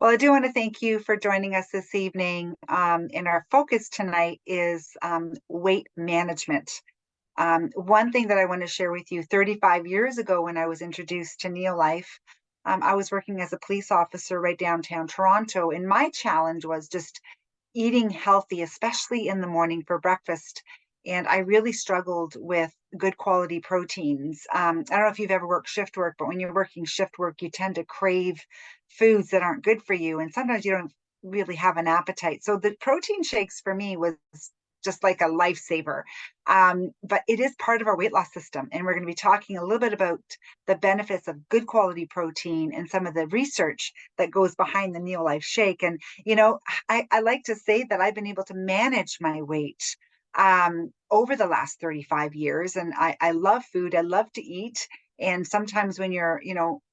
Well, I do want to thank you for joining us this evening. And our focus tonight is weight management. One thing that I want to share with you 35 years ago, when I was introduced to Neolife, I was working as a police officer right downtown Toronto. And my challenge was just eating healthy, especially in the morning for breakfast. And I really struggled with good quality proteins. I don't know if you've ever worked shift work, but when you're working shift work, you tend to crave foods that aren't good for you. And sometimes you don't really have an appetite. So the protein shakes for me was just like a lifesaver. But it is part of our weight loss system. And we're going to be talking a little bit about the benefits of good quality protein and some of the research that goes behind the Neolife shake. And I like to say that I've been able to manage my weight over the last 35 years. And I love food. I love to eat. And sometimes when you're,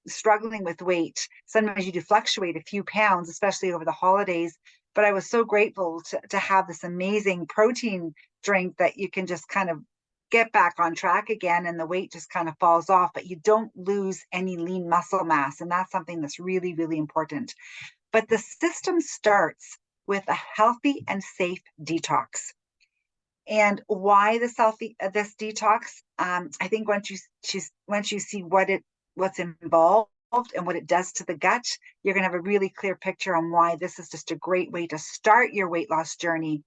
struggling with weight, sometimes you do fluctuate a few pounds, especially over the holidays. But I was so grateful to have this amazing protein drink that you can just kind of get back on track again and the weight just kind of falls off, but you don't lose any lean muscle mass. And that's something that's really, really important. But the system starts with a healthy and safe detox. And why this detox? I think once you see what's involved and what it does to the gut, you're going to have a really clear picture on why this is just a great way to start your weight loss journey,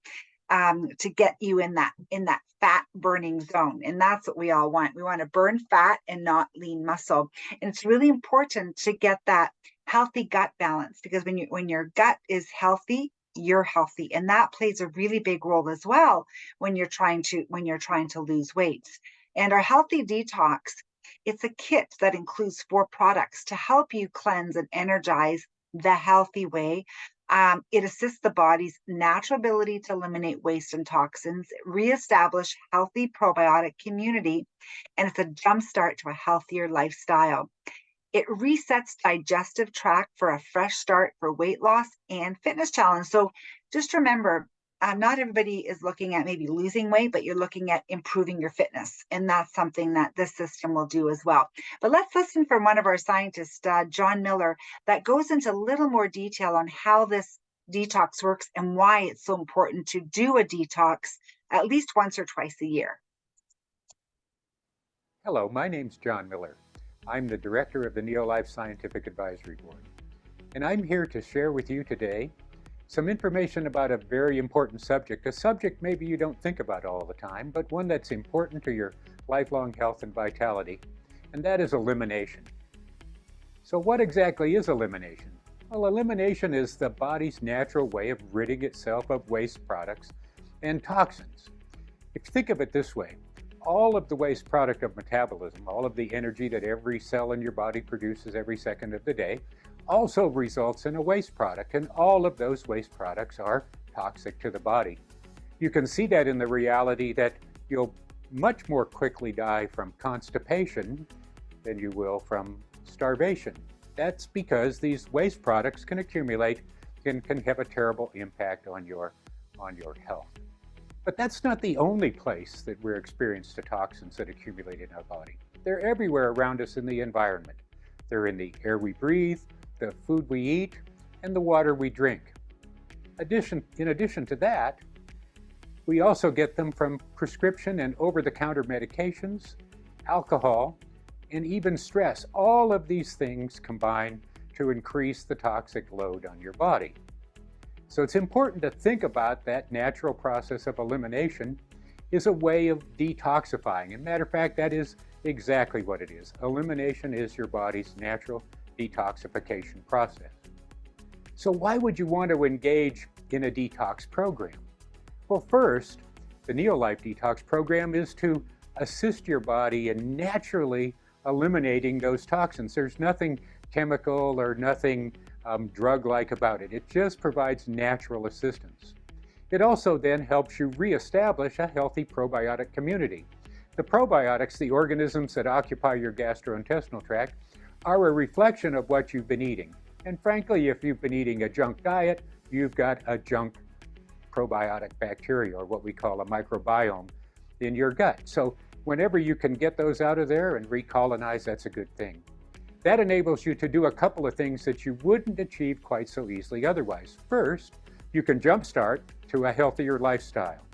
to get you in that fat burning zone. And that's what we all want. We want to burn fat and not lean muscle. And it's really important to get that healthy gut balance, because when your gut is healthy, you're healthy. And that plays a really big role as well when you're trying to lose weight. And our healthy detox, it's a kit that includes 4 products to help you cleanse and energize the healthy way. It assists the body's natural ability to eliminate waste and toxins, reestablish healthy probiotic community, and it's a jumpstart to a healthier lifestyle. It resets digestive tract for a fresh start for weight loss and fitness challenge. So just remember, not everybody is looking at maybe losing weight, but you're looking at improving your fitness. And that's something that this system will do as well. But let's listen from one of our scientists, John Miller, that goes into a little more detail on how this detox works and why it's so important to do a detox at least once or twice a year. Hello, my name's John Miller. I'm the director of the Neolife Scientific Advisory Board, and I'm here to share with you today some information about a very important subject, a subject maybe you don't think about all the time, but one that's important to your lifelong health and vitality, and that is elimination. So what exactly is elimination? Well, elimination is the body's natural way of ridding itself of waste products and toxins. If you think of it this way, all of the waste product of metabolism, all of the energy that every cell in your body produces every second of the day, also results in a waste product, and all of those waste products are toxic to the body. You can see that in the reality that you'll much more quickly die from constipation than you will from starvation. That's because these waste products can accumulate and can have a terrible impact on your health. But that's not the only place that we're experienced to toxins that accumulate in our body. They're everywhere around us in the environment. They're in the air we breathe, the food we eat, and the water we drink. In addition to that, we also get them from prescription and over-the-counter medications, alcohol, and even stress. All of these things combine to increase the toxic load on your body. So it's important to think about that natural process of elimination is a way of detoxifying. As a matter of fact, that is exactly what it is. Elimination is your body's natural detoxification process. So why would you want to engage in a detox program? Well, first, the Neolife Detox program is to assist your body in naturally eliminating those toxins. There's nothing chemical or nothing drug-like about it. It just provides natural assistance. It also then helps you reestablish a healthy probiotic community. The probiotics, the organisms that occupy your gastrointestinal tract, are a reflection of what you've been eating. And frankly, if you've been eating a junk diet, you've got a junk probiotic bacteria, or what we call a microbiome, in your gut. So whenever you can get those out of there and recolonize, that's a good thing. That enables you to do a couple of things that you wouldn't achieve quite so easily otherwise. First, you can jumpstart to a healthier lifestyle.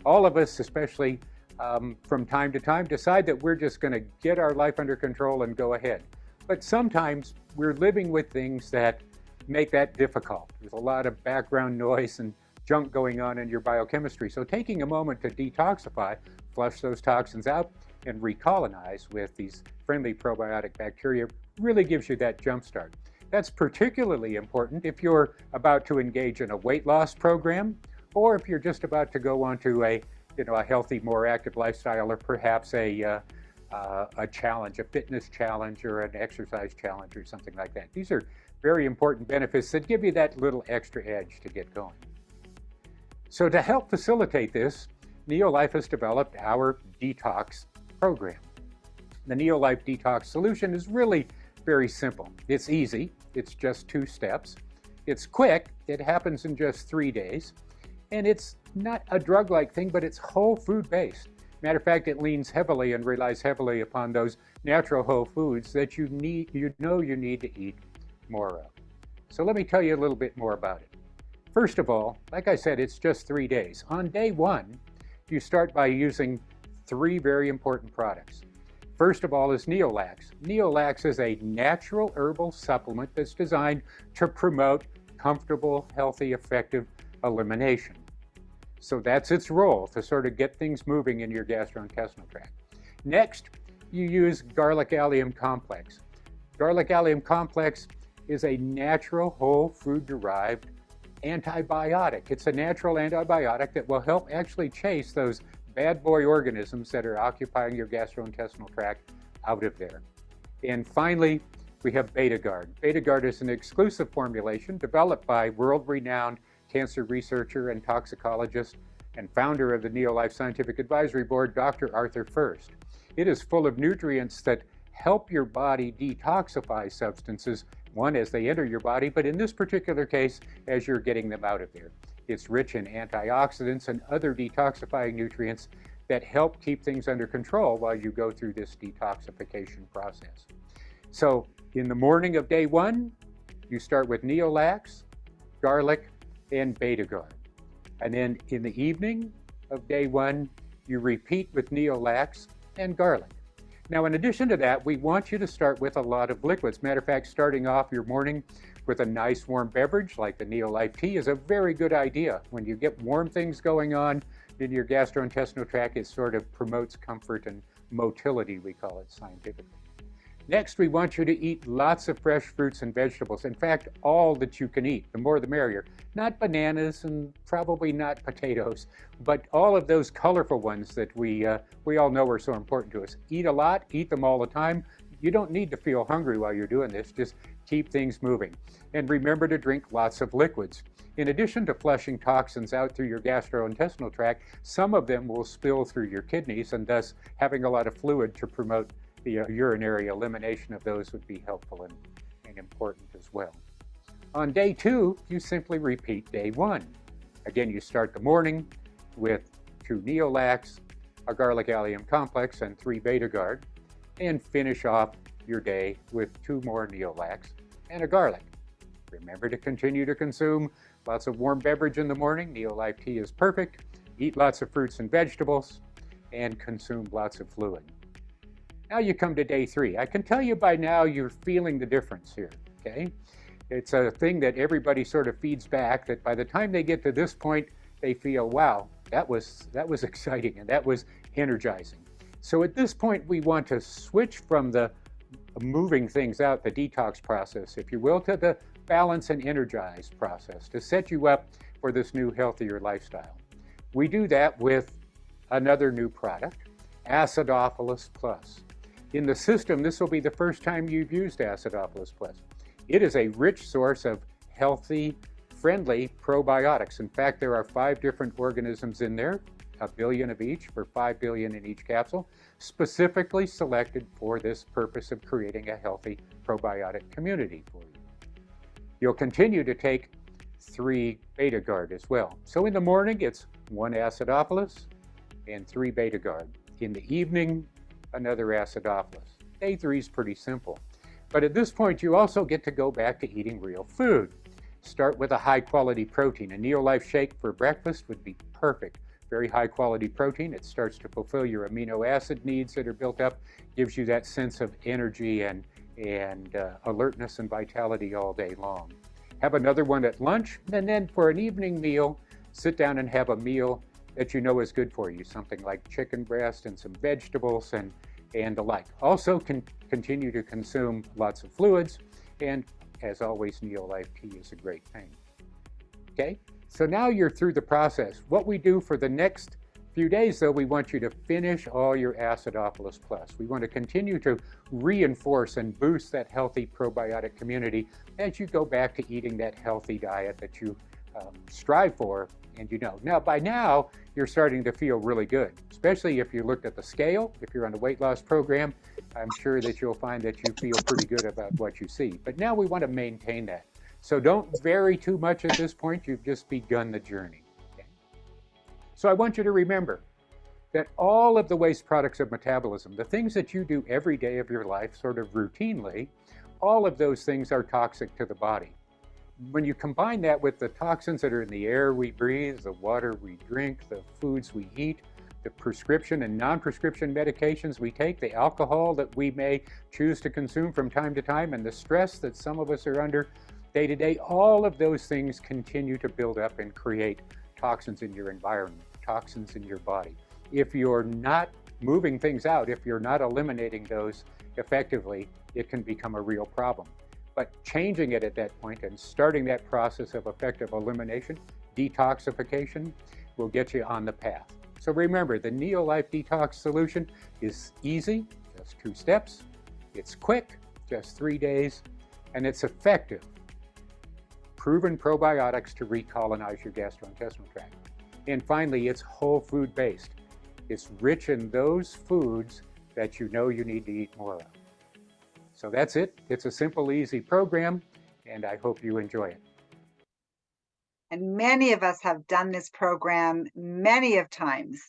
All of us, especially from time to time, decide that we're just going to get our life under control and go ahead. But sometimes we're living with things that make that difficult. There's a lot of background noise and junk going on in your biochemistry. So taking a moment to detoxify, flush those toxins out, and recolonize with these friendly probiotic bacteria really gives you that jump start. That's particularly important if you're about to engage in a weight loss program, or if you're just about to go on to a healthy, more active lifestyle, or perhaps a challenge, a fitness challenge, or an exercise challenge, or something like that. These are very important benefits that give you that little extra edge to get going. So to help facilitate this, Neolife has developed our Detox program. The Neolife Detox solution is really very simple. It's easy. It's just 2 steps. It's quick. It happens in just 3 days. And it's not a drug-like thing, but it's whole food based. Matter of fact, it leans heavily and relies heavily upon those natural whole foods that you need to eat more of. So let me tell you a little bit more about it. First of all, like I said, it's just 3 days. On day 1, you start by using 3 very important products. First of all is Neolax. Neolax is a natural herbal supplement that's designed to promote comfortable, healthy, effective elimination. So that's its role, to sort of get things moving in your gastrointestinal tract. Next, you use garlic allium complex. Garlic allium complex is a natural whole food derived antibiotic. It's a natural antibiotic that will help actually chase those bad boy organisms that are occupying your gastrointestinal tract out of there. And finally, we have Betagard. Betagard is an exclusive formulation developed by world-renowned cancer researcher and toxicologist and founder of the Neolife Scientific Advisory Board, Dr. Arthur First. It is full of nutrients that help your body detoxify substances, one, as they enter your body, but in this particular case, as you're getting them out of there. It's rich in antioxidants and other detoxifying nutrients that help keep things under control while you go through this detoxification process. So in the morning of day 1, you start with Neolax, garlic, and Betagard. And then in the evening of day 1, you repeat with Neolax and garlic. Now, in addition to that, we want you to start with a lot of liquids. Matter of fact, starting off your morning with a nice warm beverage like the Neolife tea is a very good idea. When you get warm things going on in your gastrointestinal tract, it sort of promotes comfort and motility, we call it scientifically. Next, we want you to eat lots of fresh fruits and vegetables. In fact, all that you can eat, the more the merrier. Not bananas and probably not potatoes, but all of those colorful ones that we all know are so important to us. Eat a lot, eat them all the time. You don't need to feel hungry while you're doing this, just keep things moving. And remember to drink lots of liquids. In addition to flushing toxins out through your gastrointestinal tract, some of them will spill through your kidneys, and thus having a lot of fluid to promote the urinary elimination of those would be helpful and important as well. On day 2, you simply repeat day 1. Again, you start the morning with 2 Neolax, a garlic allium complex, and 3 Betagard, and finish off your day with 2 more Neolax and a garlic. Remember to continue to consume lots of warm beverage in the morning. Neolife tea is perfect. Eat lots of fruits and vegetables, and consume lots of fluid. Now you come to day 3. I can tell you by now you're feeling the difference here, okay? It's a thing that everybody sort of feeds back, that by the time they get to this point, they feel, wow, that was exciting and that was energizing. So at this point, we want to switch from the moving things out, the detox process, if you will, to the balance and energize process to set you up for this new healthier lifestyle. We do that with another new product, Acidophilus Plus. In the system, this will be the first time you've used Acidophilus Plus. It is a rich source of healthy, friendly probiotics. In fact, there are 5 different organisms in there, 1 billion of each for 5 billion in each capsule, specifically selected for this purpose of creating a healthy probiotic community for you. You'll continue to take 3 Betagard as well. So in the morning, it's 1 Acidophilus and 3 Betagard. In the evening, another Acidophilus. Day 3 is pretty simple. But at this point, you also get to go back to eating real food. Start with a high quality protein. A Neolife shake for breakfast would be perfect. Very high quality protein. It starts to fulfill your amino acid needs that are built up, gives you that sense of energy and alertness and vitality all day long. Have another one at lunch, and then for an evening meal, sit down and have a meal that you know is good for you, something like chicken breast and some vegetables and the like. Also, continue to consume lots of fluids, and as always, Neolife tea is a great thing. Okay, so now you're through the process. What we do for the next few days, though, we want you to finish all your Acidophilus Plus. We want to continue to reinforce and boost that healthy probiotic community as you go back to eating that healthy diet that you strive for. And you know, now by now, you're starting to feel really good, especially if you looked at the scale. If you're on a weight loss program, I'm sure that you'll find that you feel pretty good about what you see. But now we want to maintain that. So don't vary too much at this point. You've just begun the journey. Okay? So I want you to remember that all of the waste products of metabolism, the things that you do every day of your life sort of routinely, all of those things are toxic to the body. When you combine that with the toxins that are in the air we breathe, the water we drink, the foods we eat, the prescription and non-prescription medications we take, the alcohol that we may choose to consume from time to time, and the stress that some of us are under day to day, all of those things continue to build up and create toxins in your environment, toxins in your body. If you're not moving things out, if you're not eliminating those effectively, it can become a real problem. But changing it at that point and starting that process of effective elimination, detoxification, will get you on the path. So remember, the Neolife Detox solution is easy, just 2 steps. It's quick, just 3 days, and it's effective. Proven probiotics to recolonize your gastrointestinal tract. And finally, it's whole food based. It's rich in those foods that you know you need to eat more of. So that's it. It's a simple, easy program, and I hope you enjoy it. And many of us have done this program many of times,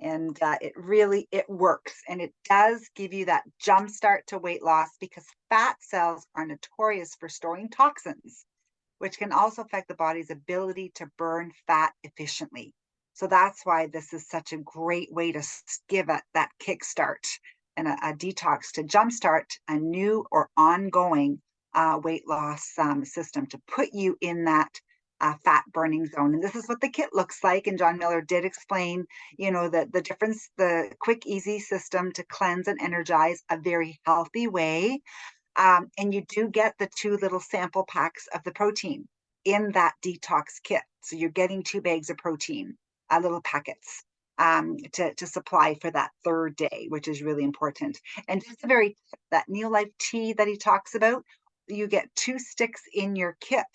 and it works, and it does give you that jump start to weight loss, because fat cells are notorious for storing toxins, which can also affect the body's ability to burn fat efficiently. So that's why this is such a great way to give it that kickstart and a detox to jumpstart a new or ongoing weight loss system to put you in that fat burning zone. And this is what the kit looks like. And John Miller did explain, the difference, the quick, easy system to cleanse and energize a very healthy way. And you do get the 2 little sample packs of the protein in that detox kit. So you're getting 2 bags of protein, little packets, to supply for that 3rd day, which is really important. And just that Neolife tea that he talks about, you get 2 sticks in your kit,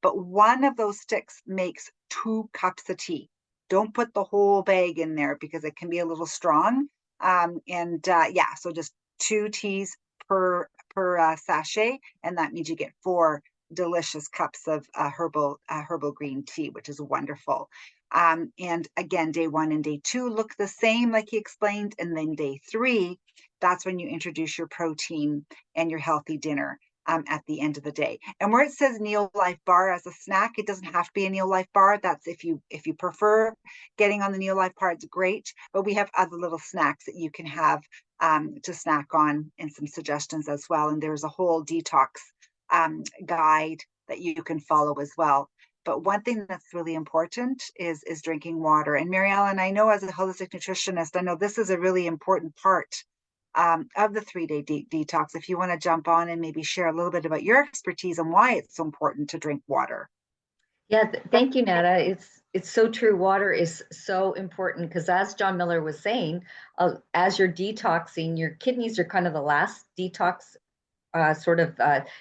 but one of those sticks makes 2 cups of tea. Don't put the whole bag in there because it can be a little strong. So just 2 teas per sachet, and that means you get 4 delicious cups of herbal green tea, which is wonderful. And again, day 1 and day 2 look the same, like he explained, and then day 3, that's when you introduce your protein and your healthy dinner at the end of the day. And where it says Neolife bar as a snack, it doesn't have to be a Neolife bar. That's if you prefer getting on the Neolife bar, it's great. But we have other little snacks that you can have to snack on, and some suggestions as well. And there's a whole detox guide that you can follow as well. But one thing that's really important is drinking water. And Maryellen, I know as a holistic nutritionist, I know this is a really important part of the 3-day detox. If you want to jump on and maybe share a little bit about your expertise and why it's so important to drink water. Yeah, thank you, Nada. It's so true. Water is so important because, as John Miller was saying, as you're detoxing, your kidneys are kind of the last detox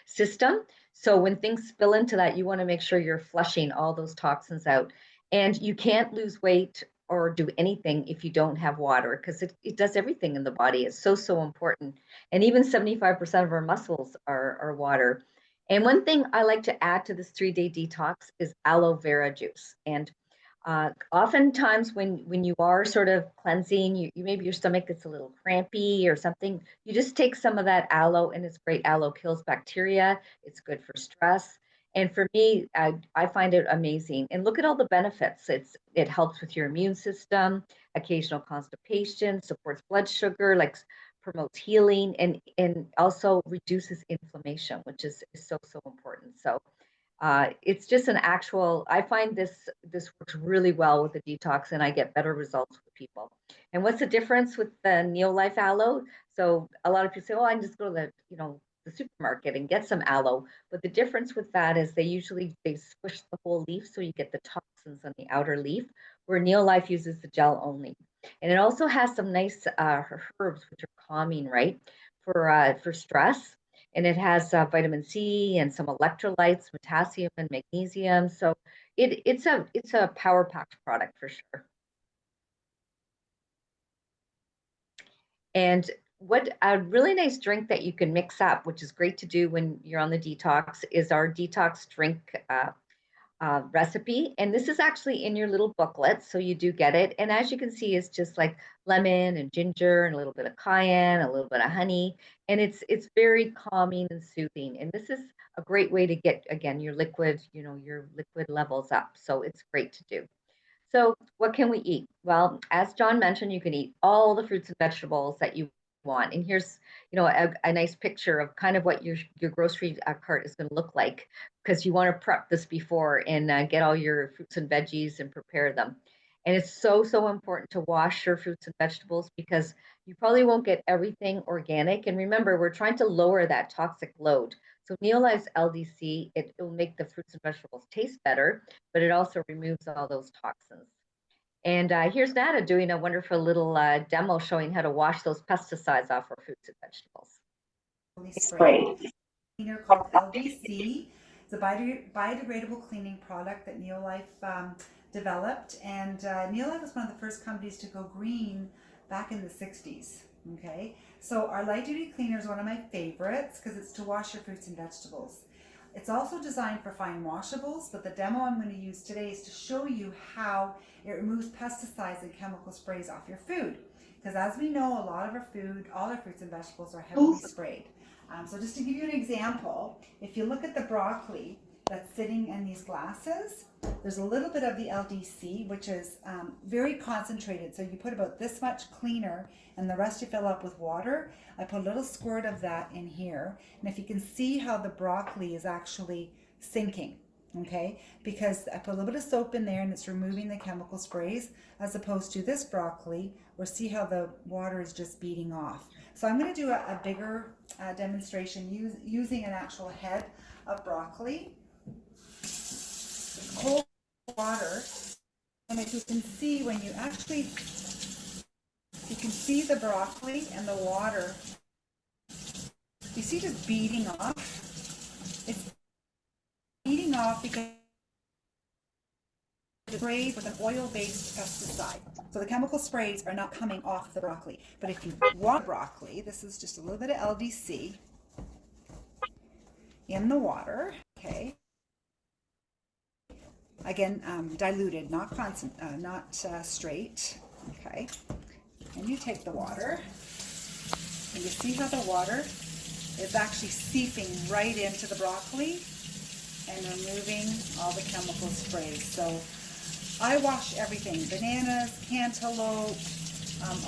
system. So when things spill into that, you want to make sure you're flushing all those toxins out. And you can't lose weight or do anything if you don't have water, because it does everything in the body. It's so important. And even 75% of our muscles are water. And one thing I like to add to this 3-day detox is aloe vera juice. And Oftentimes when you are sort of cleansing, you maybe your stomach gets a little crampy or something, you just take some of that aloe, and it's great. Aloe kills bacteria. It's good for stress. And for me, I find it amazing. And look at all the benefits. It helps with your immune system, occasional constipation, supports blood sugar, like promotes healing, and also reduces inflammation, which is so important. So it's just an actual, I find this works really well with the detox, and I get better results with people. And what's the difference with the Neolife aloe? So a lot of people say, oh, I can just go to the supermarket and get some aloe. But the difference with that is they squish the whole leaf, so you get the toxins on the outer leaf, where Neolife uses the gel only. And it also has some nice herbs, which are calming, right? For stress, and it has vitamin C and some electrolytes, potassium and magnesium. So it's a power packed product for sure. And what a really nice drink that you can mix up, which is great to do when you're on the detox, is our detox drink recipe. And this is actually in your little booklet, so you do get it. And as you can see, it's just like lemon and ginger and a little bit of cayenne, a little bit of honey, and it's very calming and soothing. And this is a great way to get, again, your your liquid levels up. So it's great to do. So what can we eat? Well, as John mentioned, you can eat all the fruits and vegetables that you want. And here's, a nice picture of kind of what your grocery cart is going to look like, because you want to prep this before and get all your fruits and veggies and prepare them. And it's so important to wash your fruits and vegetables, because you probably won't get everything organic. And remember, we're trying to lower that toxic load. So Neolife's LDC, it will make the fruits and vegetables taste better, but it also removes all those toxins. And here's Nada doing a wonderful little demo showing how to wash those pesticides off our fruits and vegetables. Spray cleaner called LDC. It's a biodegradable cleaning product that Neolife developed, and Neolife was one of the first companies to go green back in the 60s. Okay, so our light duty cleaner is one of my favorites because it's to wash your fruits and vegetables. It's also designed for fine washables, but the demo I'm going to use today is to show you how it removes pesticides and chemical sprays off your food. Because as we know, a lot of our food, all our fruits and vegetables are heavily sprayed. So just to give you an example, if you look at the broccoli that's sitting in these glasses, there's a little bit of the LDC, which is very concentrated. So you put about this much cleaner and the rest you fill up with water. I put a little squirt of that in here. And if you can see how the broccoli is actually sinking, okay, because I put a little bit of soap in there and it's removing the chemical sprays, as opposed to this broccoli, where see how the water is just beating off. So I'm going to do a bigger demonstration using an actual head of broccoli. It's cold water, and if you can see, when you can see the broccoli and the water, you see just beating off. It's beating off because it's sprayed with an oil-based pesticide. So the chemical sprays are not coming off the broccoli. But if you want broccoli, this is just a little bit of LDC in the water, okay? Again, diluted, not constant, not straight, okay? And you take the water, and you see how the water is actually seeping right into the broccoli and removing all the chemical sprays. So I wash everything: bananas, cantaloupe,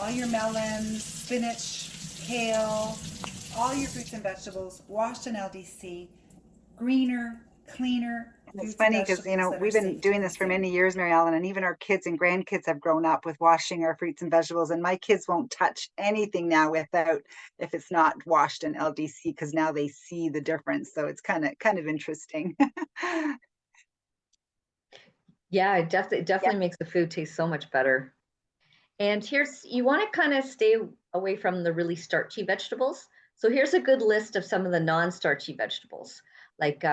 all your melons, spinach, kale, all your fruits and vegetables, washed in LDC, greener, cleaner. It's funny because, we've been doing this for many years, Maryellen, and even our kids and grandkids have grown up with washing our fruits and vegetables. And my kids won't touch anything now if it's not washed in LDC, because now they see the difference. So it's kind of interesting. Yeah, it definitely makes the food taste so much better. And you want to kind of stay away from the really starchy vegetables. So here's a good list of some of the non-starchy vegetables. Like,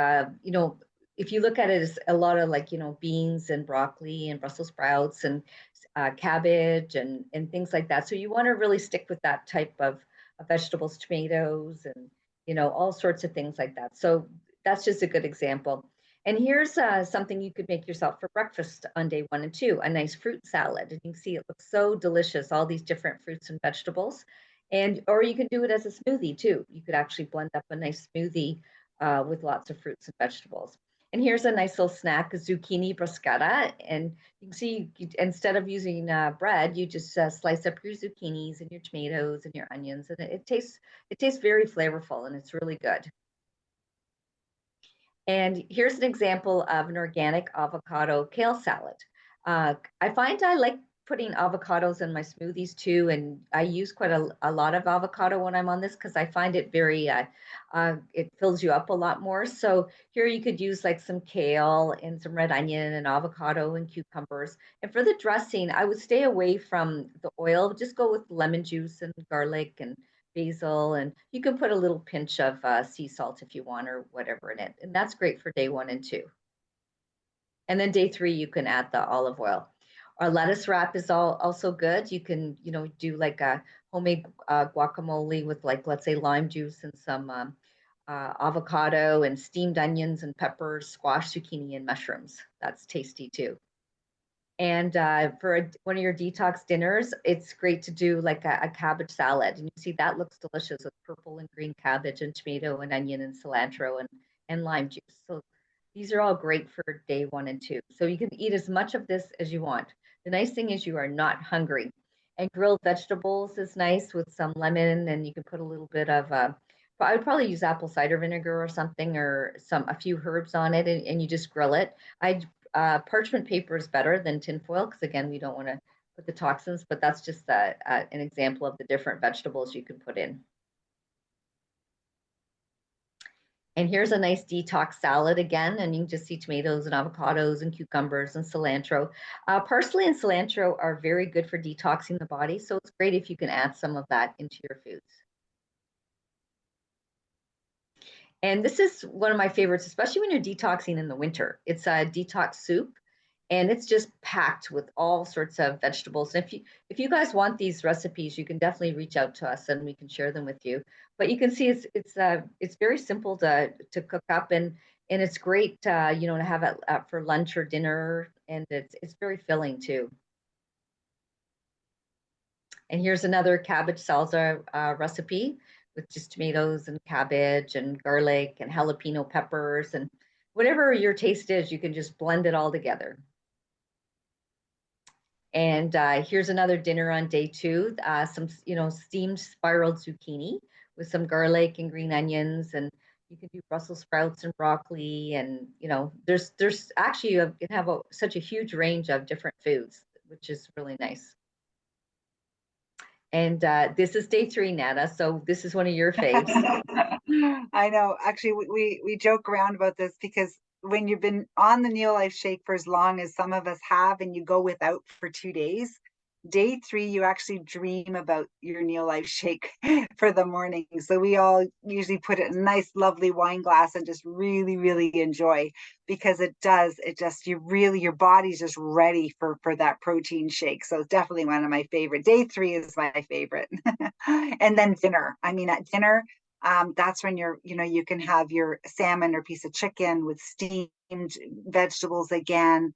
if you look at it as a lot of beans and broccoli and Brussels sprouts and cabbage and things like that. So you want to really stick with that type of vegetables, tomatoes, and all sorts of things like that. So that's just a good example. And here's something you could make yourself for breakfast on day 1 and 2, a nice fruit salad. And you can see it looks so delicious, all these different fruits and vegetables. And, or you can do it as a smoothie too. You could actually blend up a nice smoothie with lots of fruits and vegetables. And here's a nice little snack, a zucchini bruschetta. And you can see, instead of using bread, you just slice up your zucchinis and your tomatoes and your onions. And it tastes very flavorful, and it's really good. And here's an example of an organic avocado kale salad. I find I like putting avocados in my smoothies too, and I use quite a lot of avocado when I'm on this because I find it very, it fills you up a lot more. So here you could use like some kale and some red onion and avocado and cucumbers. And for the dressing, I would stay away from the oil, just go with lemon juice and garlic and basil, and you can put a little pinch of sea salt if you want or whatever in it. And that's great for day 1 and 2. And then day 3, you can add the olive oil. Our lettuce wrap is also good. You can, do like a homemade guacamole with like, let's say lime juice and some avocado and steamed onions and peppers, squash, zucchini, and mushrooms. That's tasty too. And for one of your detox dinners, it's great to do like a cabbage salad. And you see that looks delicious with purple and green cabbage and tomato and onion and cilantro and lime juice. So these are all great for day 1 and 2. So you can eat as much of this as you want. The nice thing is you are not hungry. And grilled vegetables is nice with some lemon, and you can put a little bit of, I would probably use apple cider vinegar or something, or a few herbs on it, and you just grill it. Parchment paper is better than tinfoil because, again, we don't want to put the toxins, but that's just an example of the different vegetables you can put in. And here's a nice detox salad again, and you can just see tomatoes and avocados and cucumbers and cilantro. Parsley and cilantro are very good for detoxing the body, so it's great if you can add some of that into your foods. And this is one of my favorites, especially when you're detoxing in the winter. It's a detox soup, and it's just packed with all sorts of vegetables. And if you guys want these recipes, you can definitely reach out to us and we can share them with you. But you can see it's very simple to cook up, and it's great to have it for lunch or dinner, and it's very filling too. And here's another cabbage salsa recipe with just tomatoes and cabbage and garlic and jalapeno peppers, and whatever your taste is, you can just blend it all together. And here's another dinner on day 2, some steamed spiraled zucchini with some garlic and green onions, and you can do Brussels sprouts and broccoli, and there's actually you can have such a huge range of different foods, which is really nice. And this is day 3, Nana. So this is one of your faves. I know. Actually, we joke around about this because when you've been on the Neolife Shake for as long as some of us have, and you go without for 2 days, day 3, you actually dream about your Neolife Shake for the morning. So we all usually put it in a nice, lovely wine glass and just really, really enjoy, because your body's just ready for that protein shake. So it's definitely one of my favorite. Day 3 is my favorite. And then dinner. I mean, at dinner, that's when you can have your salmon or piece of chicken with steamed vegetables again,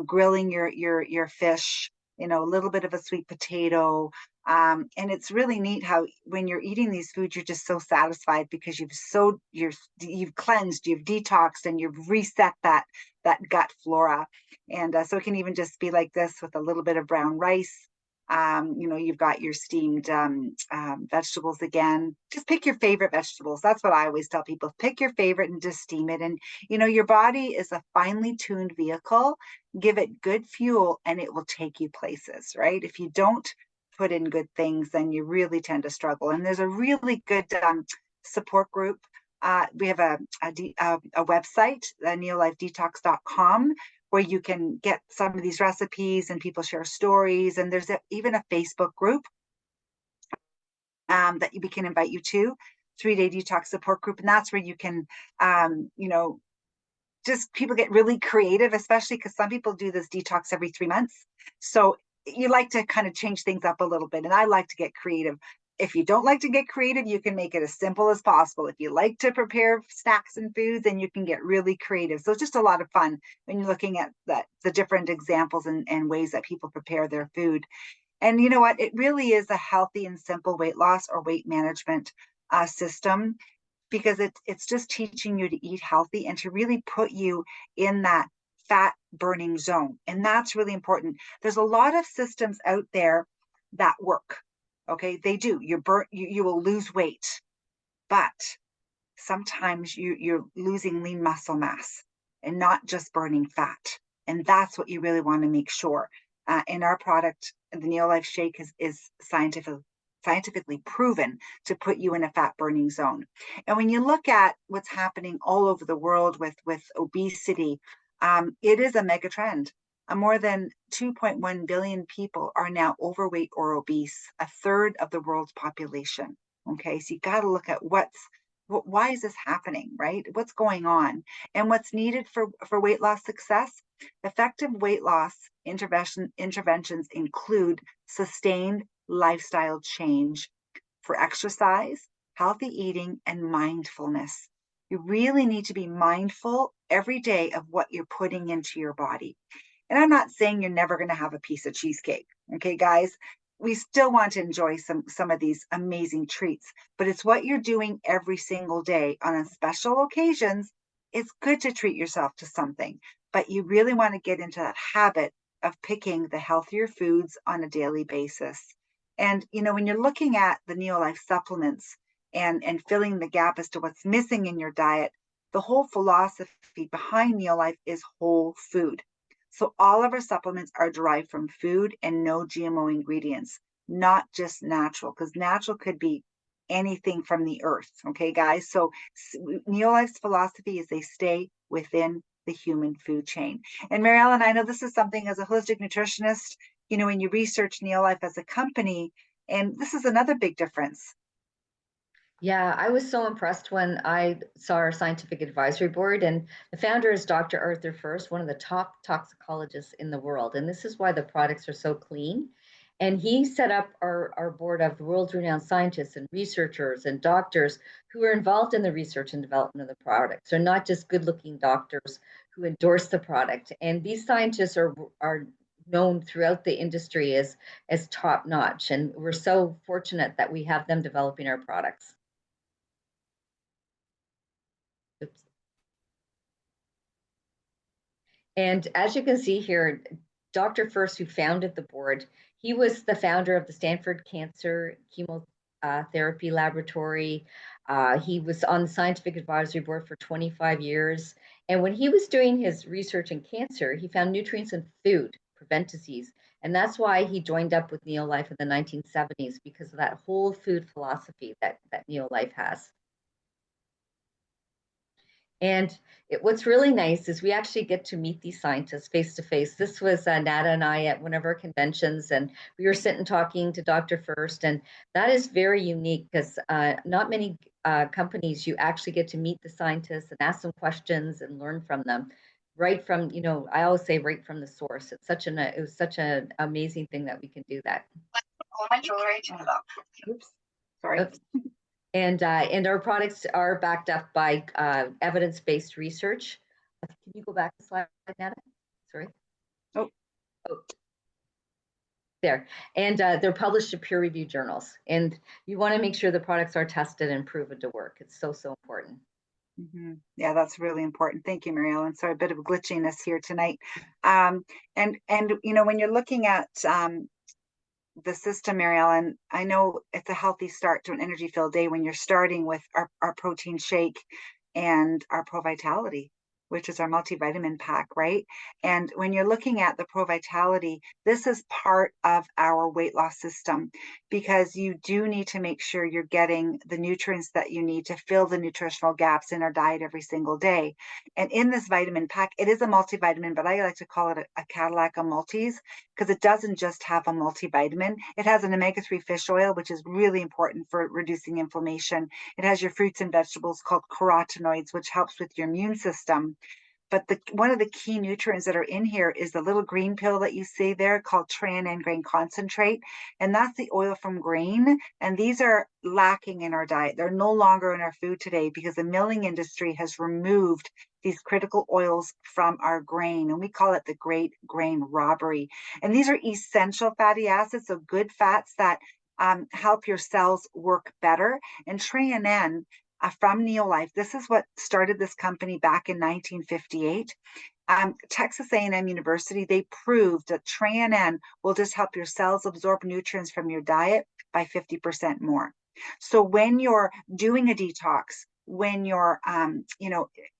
grilling your fish, a little bit of a sweet potato. And it's really neat how when you're eating these foods, you're just so satisfied because you've cleansed, you've detoxed, and you've reset that gut flora. And so it can even just be like this with a little bit of brown rice. You've got your steamed vegetables again. Just pick your favorite vegetables. That's what I always tell people. Pick your favorite and just steam it. And, your body is a finely tuned vehicle. Give it good fuel and it will take you places, right? If you don't put in good things, then you really tend to struggle. And there's a really good support group. We have a website, neolifedetox.com, where you can get some of these recipes and people share stories. And there's even a Facebook group that we can invite you to, 3-day detox support group. And that's where you can, just people get really creative, especially because some people do this detox every 3 months. So you like to kind of change things up a little bit. And I like to get creative. if you don't like to get creative, you can make it as simple as possible. If you like to prepare snacks and foods, then you can get really creative. So it's just a lot of fun when you're looking at the different examples and ways that people prepare their food. And you know what? It really is a healthy and simple weight loss or weight management system, because it's just teaching you to eat healthy and to really put you in that fat burning zone. And that's really important. There's a lot of systems out there that work. Okay, they do. You will lose weight, but sometimes you're losing lean muscle mass and not just burning fat. And that's what you really want to make sure. In our product, the Neolife Shake is scientifically proven to put you in a fat burning zone. And when you look at what's happening all over the world with obesity, it is a mega trend. More than 2.1 billion people are now overweight or obese, a third of the world's population. Okay, so you got to look at why is this happening, right? What's going on? And what's needed for weight loss success? Effective weight loss interventions include sustained lifestyle change for exercise, healthy eating, and mindfulness. You really need to be mindful every day of what you're putting into your body. And I'm not saying you're never going to have a piece of cheesecake. Okay, guys, we still want to enjoy some of these amazing treats, but it's what you're doing every single day. On special occasions, it's good to treat yourself to something, but you really want to get into that habit of picking the healthier foods on a daily basis. And you know, when you're looking at the Neolife supplements and filling the gap as to what's missing in your diet, the whole philosophy behind Neolife is whole food. So all of our supplements are derived from food and no GMO ingredients, not just natural, because natural could be anything from the earth. Okay, guys. So Neolife's philosophy is they stay within the human food chain. And Maryellen, I know this is something as a holistic nutritionist, you know, when you research Neolife as a company, and this is another big difference. Yeah, I was so impressed when I saw our scientific advisory board, and the founder is Dr. Arthur First, one of the top toxicologists in the world. And this is why the products are so clean. And he set up our board of world-renowned scientists and researchers and doctors who are involved in the research and development of the product. So not just good-looking doctors who endorse the product. And these scientists are known throughout the industry as top-notch. And we're so fortunate that we have them developing our products. Oops. And as you can see here, Dr. First, who founded the board, he was the founder of the Stanford Cancer Chemotherapy Laboratory. He was on the scientific advisory board for 25 years. And when he was doing his research in cancer, he found nutrients in food prevent disease. And that's why he joined up with Neolife in the 1970s, because of that whole food philosophy that Neolife has. And what's really nice is we actually get to meet these scientists face to face. This was Nada and I at one of our conventions, and we were sitting talking to Dr. First, and that is very unique because not many companies you actually get to meet the scientists and ask them questions and learn from them, right from, you know, I always say right from the source. It's it was such an amazing thing that we can do that. Oh, my jewelry. Oops, sorry. Oops. And our products are backed up by evidence-based research. Can you go back a slide, Nana? Sorry. Oh. There. And they're published in peer-reviewed journals. And you want to make sure the products are tested and proven to work. It's so important. Mm-hmm. Yeah, that's really important. Thank you, Maryellen. Sorry, a bit of glitchiness here tonight. And you know, when you're looking at the system, Maryellen, I know it's a healthy start to an energy-filled day when you're starting with our protein shake and our Pro Vitality, which is our multivitamin pack, right? And when you're looking at the Pro Vitality, this is part of our weight loss system, because you do need to make sure you're getting the nutrients that you need to fill the nutritional gaps in our diet every single day. And in this vitamin pack, it is a multivitamin, but I like to call it a Cadillac of multis, because it doesn't just have a multivitamin. It has an omega-3 fish oil, which is really important for reducing inflammation. It has your fruits and vegetables called carotenoids, which helps with your immune system. But one of the key nutrients that are in here is the little green pill that you see there called Tran grain concentrate. And that's the oil from grain. And these are lacking in our diet. They're no longer in our food today because the milling industry has removed these critical oils from our grain. And we call it the great grain robbery. And these are essential fatty acids, so good fats that help your cells work better. And Tran from Neolife. This is what started this company back in 1958. Texas A&M University, they proved that Tran will just help your cells absorb nutrients from your diet by 50% more. So when you're doing a detox, when you're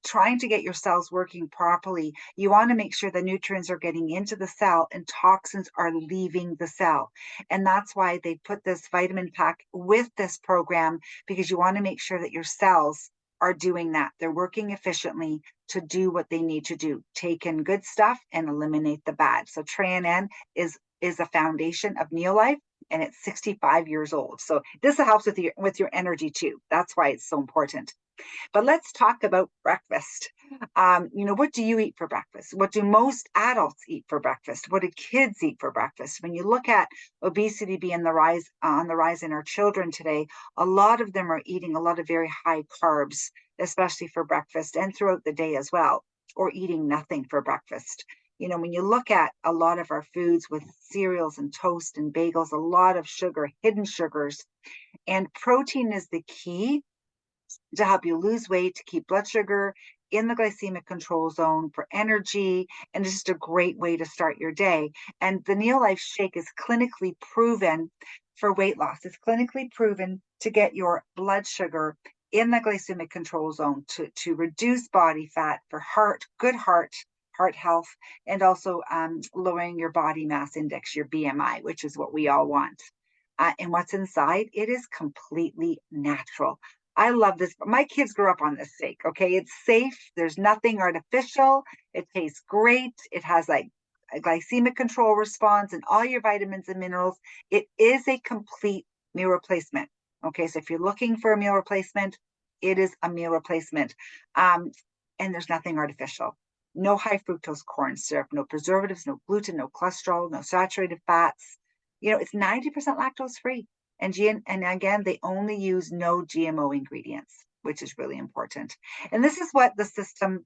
trying to get your cells working properly, you want to make sure the nutrients are getting into the cell and toxins are leaving the cell. And that's why they put this vitamin pack with this program, because you want to make sure that your cells are doing that. They're working efficiently to do what they need to do, take in good stuff and eliminate the bad. So Tran is a foundation of Neolife, and it's 65 years old. So this helps with your energy too. That's why it's so important. But let's talk about breakfast. What do you eat for breakfast? What do most adults eat for breakfast? What do kids eat for breakfast? When you look at obesity being on the rise in our children today, a lot of them are eating a lot of very high carbs, especially for breakfast and throughout the day as well, or eating nothing for breakfast. When you look at a lot of our foods with cereals and toast and bagels, a lot of sugar, hidden sugars, and protein is the key to help you lose weight, to keep blood sugar in the glycemic control zone, for energy, and it's just a great way to start your day. And the Neolife Shake is clinically proven for weight loss. It's clinically proven to get your blood sugar in the glycemic control zone, to reduce body fat, for good heart health, and also lowering your body mass index, your BMI, which is what we all want. And what's inside, it is completely natural. I love this. My kids grew up on this shake. Okay. It's safe. There's nothing artificial. It tastes great. It has like a glycemic control response and all your vitamins and minerals. It is a complete meal replacement. Okay. So if you're looking for a meal replacement, it is a meal replacement. And there's nothing artificial. No high fructose corn syrup, no preservatives, no gluten, no cholesterol, no saturated fats. It's 90% lactose free. And again, they only use no GMO ingredients, which is really important. And this is what the system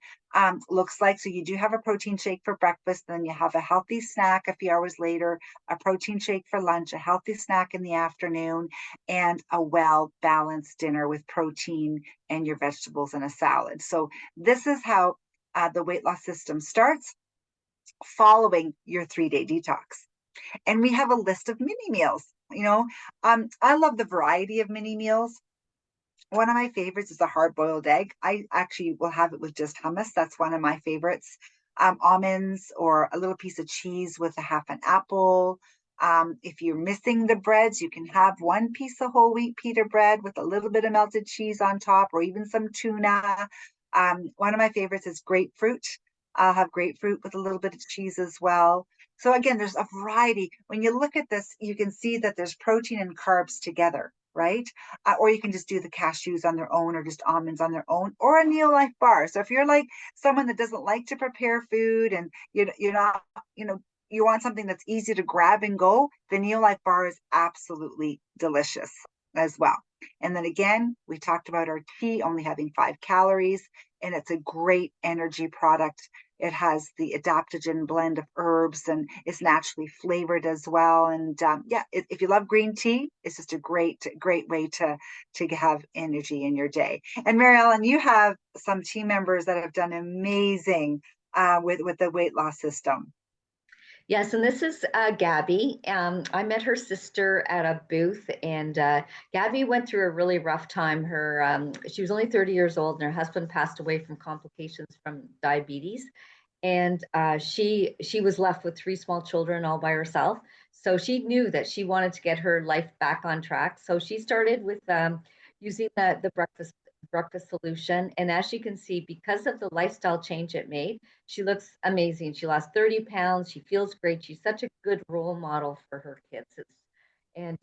looks like. So you do have a protein shake for breakfast, then you have a healthy snack a few hours later, a protein shake for lunch, a healthy snack in the afternoon, and a well-balanced dinner with protein and your vegetables and a salad. So this is how the weight loss system starts following your 3-day detox. And we have a list of mini meals. I love the variety of mini meals. One of my favorites is a hard-boiled egg. I actually will have it with just hummus. That's one of my favorites. Almonds or a little piece of cheese with a half an apple. If you're missing the breads, you can have one piece of whole wheat pita bread with a little bit of melted cheese on top, or even some tuna. One of my favorites is grapefruit. I'll have grapefruit with a little bit of cheese as well. So again, there's a variety. When you look at this, you can see that there's protein and carbs together, right? Or you can just do the cashews on their own, or just almonds on their own, or a Neolife bar. So if you're like someone that doesn't like to prepare food, and you're not, you want something that's easy to grab and go, the Neolife bar is absolutely delicious as well. And then again, we talked about our tea only having 5 calories, and it's a great energy product. It has the adaptogen blend of herbs, and it's naturally flavored as well. And if you love green tea, it's just a great way to have energy in your day. And Maryellen, you have some team members that have done amazing with the weight loss system. Yes, and this is Gabby. I met her sister at a booth, and Gabby went through a really rough time. She was only 30 years old, and her husband passed away from complications from diabetes. And she was left with 3 small children all by herself. So she knew that she wanted to get her life back on track. So she started with using the breakfast solution. And as you can see, because of the lifestyle change it made, she looks amazing. She lost 30 pounds. She feels great. She's such a good role model for her kids. And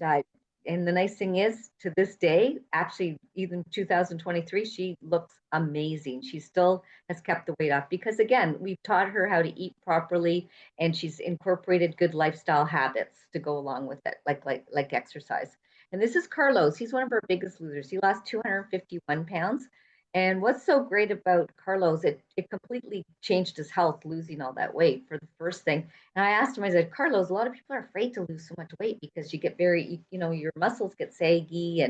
And the nice thing is, to this day, actually, even 2023, she looks amazing. She still has kept the weight off because, again, we've taught her how to eat properly, and she's incorporated good lifestyle habits to go along with it, like exercise. And this is Carlos. He's one of our biggest losers. He lost 251 pounds. And what's so great about Carlos, it completely changed his health, losing all that weight for the first thing. And I asked him, I said, Carlos, a lot of people are afraid to lose so much weight because you get very, your muscles get saggy,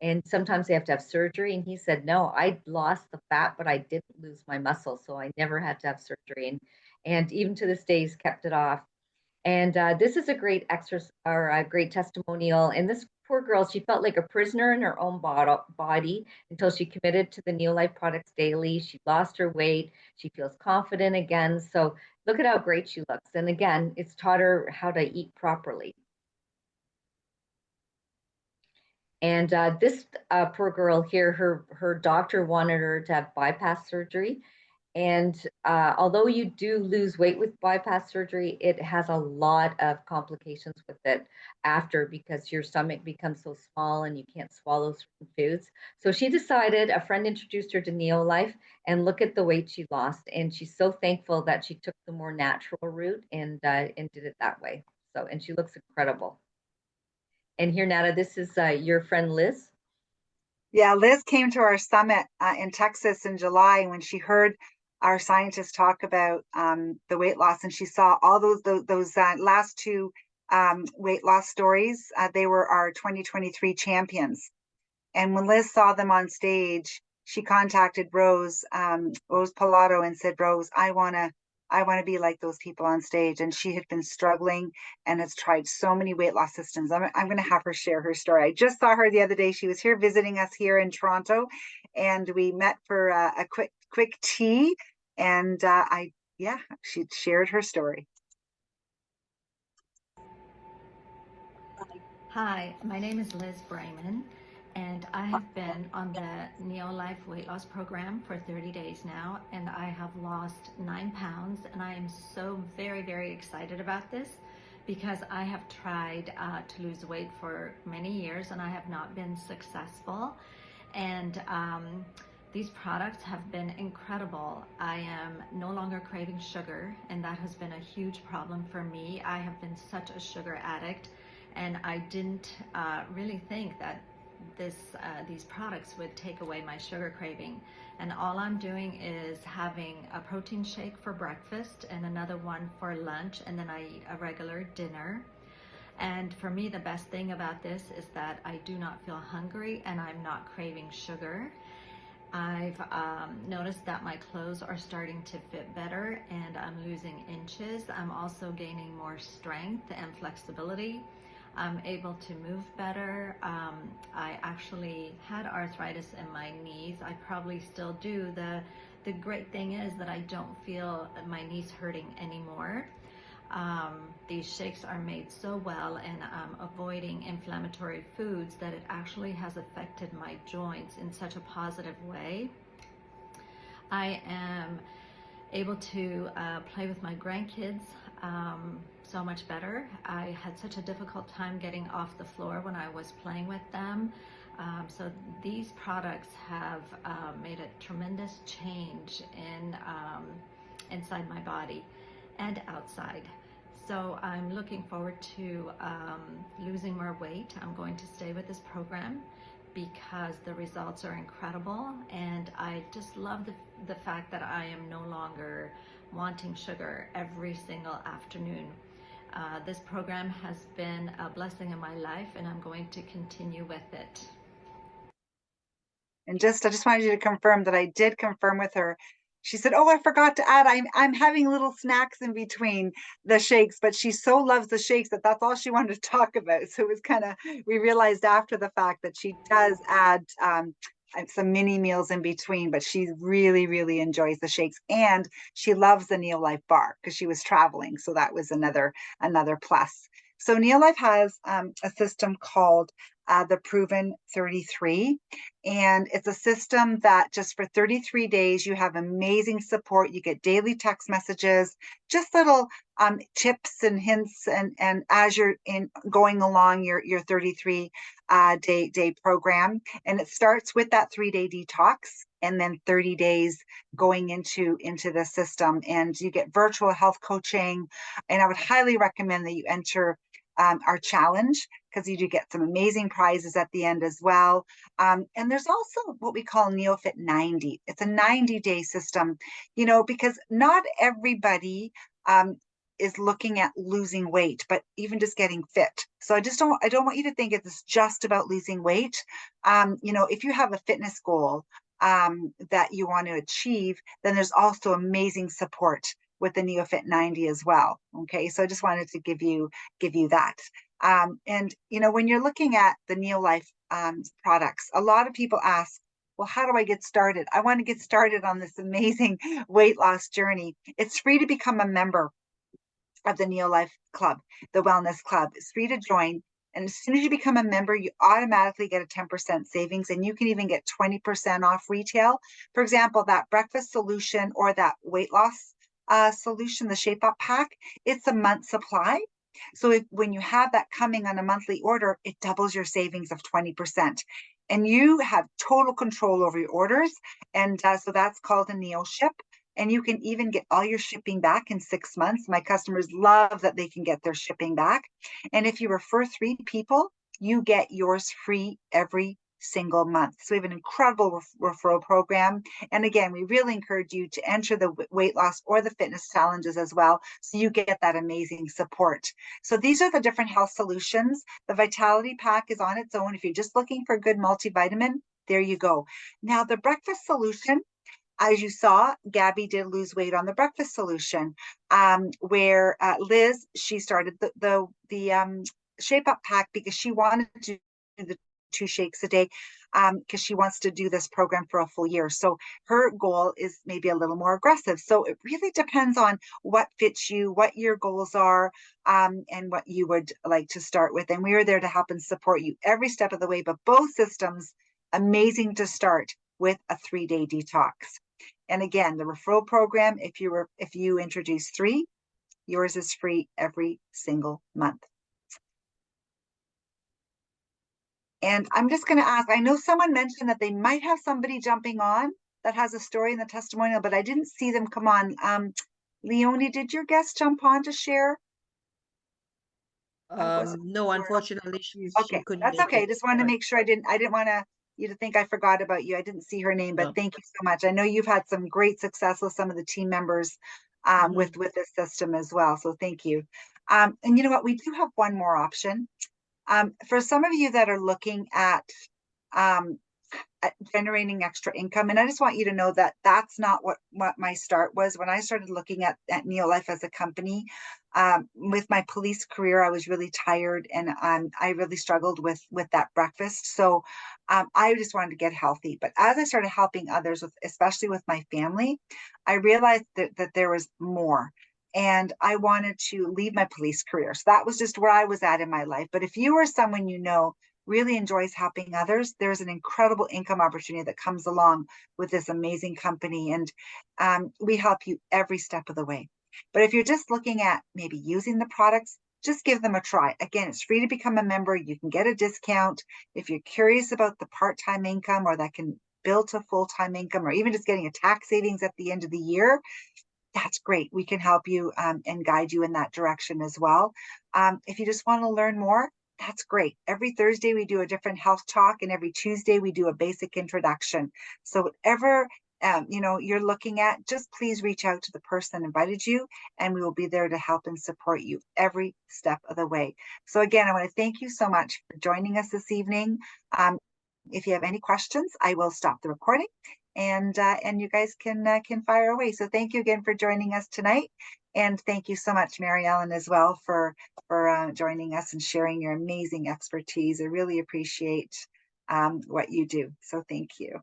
and sometimes they have to have surgery. And he said, no, I lost the fat, but I didn't lose my muscle. So I never had to have surgery. And even to this day, he's kept it off. And this is a great exercise or a great testimonial. And this poor girl, she felt like a prisoner in her own body until she committed to the Neolife products daily. She lost her weight. She feels confident again. So look at how great she looks. And again, it's taught her how to eat properly. And this poor girl here, her doctor wanted her to have bypass surgery. And although you do lose weight with bypass surgery, it has a lot of complications with it after, because your stomach becomes so small and you can't swallow certain foods. So she decided, a friend introduced her to Neolife, and look at the weight she lost. And she's so thankful that she took the more natural route and did it that way. So, and she looks incredible. And here, Nada, this is your friend Liz. Yeah, Liz came to our summit in Texas in July, and when she heard our scientists talk about the weight loss, and she saw all those last two weight loss stories, they were our 2023 champions. And when Liz saw them on stage, she contacted Rose Pilato, and said, Rose, I want to be like those people on stage. And she had been struggling and has tried so many weight loss systems. I'm going to have her share her story. I just saw her the other day. She was here visiting us here in Toronto, and we met for a quick tea. And she shared her story. Hi, my name is Liz Brayman, and I have been on the Neolife weight loss program for 30 days now, and I have lost 9 pounds, and I am so very, very excited about this because I have tried to lose weight for many years and I have not been successful. And these products have been incredible. I am no longer craving sugar, and that has been a huge problem for me. I have been such a sugar addict, and I didn't really think that these products would take away my sugar craving. And all I'm doing is having a protein shake for breakfast and another one for lunch, and then I eat a regular dinner. And for me, the best thing about this is that I do not feel hungry and I'm not craving sugar. I've noticed that my clothes are starting to fit better and I'm losing inches. I'm also gaining more strength and flexibility. I'm able to move better. I actually had arthritis in my knees. I probably still do. The great thing is that I don't feel my knees hurting anymore. These shakes are made so well, and I'm avoiding inflammatory foods that it actually has affected my joints in such a positive way. I am able to play with my grandkids so much better. I had such a difficult time getting off the floor when I was playing with them. So these products have made a tremendous change in inside my body and outside. So I'm looking forward to losing more weight. I'm going to stay with this program because the results are incredible, and I just love the fact that I am no longer wanting sugar every single afternoon. This program has been a blessing in my life, and I'm going to continue with it. And I just wanted you to confirm that I did confirm with her. She said, "Oh, I forgot to add. I'm having little snacks in between the shakes," but she so loves the shakes that that's all she wanted to talk about. So it was kind of, we realized after the fact that she does add some mini meals in between, but she really, really enjoys the shakes, and she loves the Neolife bar because she was traveling. So that was another plus. So Neolife has a system called the Proven 33. And it's a system that just for 33 days, you have amazing support. You get daily text messages, just little tips and hints, and as you're going along your 33 day program. And it starts with that 3-day detox, and then 30 days going into the system, and you get virtual health coaching. And I would highly recommend that you enter our challenge, because you do get some amazing prizes at the end as well. And there's also what we call NeoFit 90. It's a 90-day system, because not everybody is looking at losing weight, but even just getting fit. So I don't want you to think it's just about losing weight. If you have a fitness goal that you want to achieve, then there's also amazing support with the NeoFit 90 as well. Okay, so I just wanted to give you that. And when you're looking at the Neolife products, a lot of people ask, well, how do I get started? I want to get started on this amazing weight loss journey. It's free to become a member of the Neolife Club, the Wellness Club. It's free to join. And as soon as you become a member, you automatically get a 10% savings, and you can even get 20% off retail. For example, that breakfast solution or that weight loss solution, the Shape Up pack, it's a month supply. So when you have that coming on a monthly order, it doubles your savings of 20%. And you have total control over your orders. And so that's called a Neo Ship. And you can even get all your shipping back in 6 months. My customers love that they can get their shipping back. And if you refer 3 people, you get yours free every single month. So we have an incredible referral program. And again, we really encourage you to enter the weight loss or the fitness challenges as well, so you get that amazing support. So these are the different health solutions. The Vitality Pack is on its own. If you're just looking for a good multivitamin, there you go. Now, the breakfast solution, as you saw, Gabby did lose weight on the breakfast solution, where Liz, she started the Shape Up pack because she wanted to do the 2 shakes a day, because she wants to do this program for a full year. So her goal is maybe a little more aggressive. So it really depends on what fits you, what your goals are, and what you would like to start with. And we are there to help and support you every step of the way. But both systems, amazing to start with a 3-day detox. And again, the referral program, if you introduce 3, yours is free every single month. And I'm just going to ask, I know someone mentioned that they might have somebody jumping on that has a story in the testimonial, but I didn't see them come on. Leonie, did your guest jump on to share? No, unfortunately, she Okay, couldn't that's make okay. it. Just wanted to make sure I didn't want you to think I forgot about you. I didn't see her name, but No. thank you so much. I know you've had some great success with some of the team members with this system as well. So thank you. And you know what? We do have one more option. For some of you that are looking at generating extra income, and I just want you to know that that's not what my start was. When I started looking at Neolife as a company, with my police career, I was really tired, and I really struggled with that breakfast. So I just wanted to get healthy. But as I started helping others, especially with my family, I realized that there was more. And I wanted to leave my police career. So that was just where I was at in my life. But if you are someone really enjoys helping others, there's an incredible income opportunity that comes along with this amazing company. And we help you every step of the way. But if you're just looking at maybe using the products, just give them a try. Again, it's free to become a member. You can get a discount. If you're curious about the part-time income, or that can build to full-time income, or even just getting a tax savings at the end of the year, that's great. We can help you and guide you in that direction as well. If you just want to learn more, that's great. Every Thursday we do a different health talk, and every Tuesday we do a basic introduction. So whatever you're looking at, just please reach out to the person that invited you, and we will be there to help and support you every step of the way. So again, I want to thank you so much for joining us this evening. If you have any questions, I will stop the recording, and you guys can fire away. So thank you again for joining us tonight, and thank you so much, Maryellen, as well for joining us and sharing your amazing expertise. I really appreciate what you do. So thank you.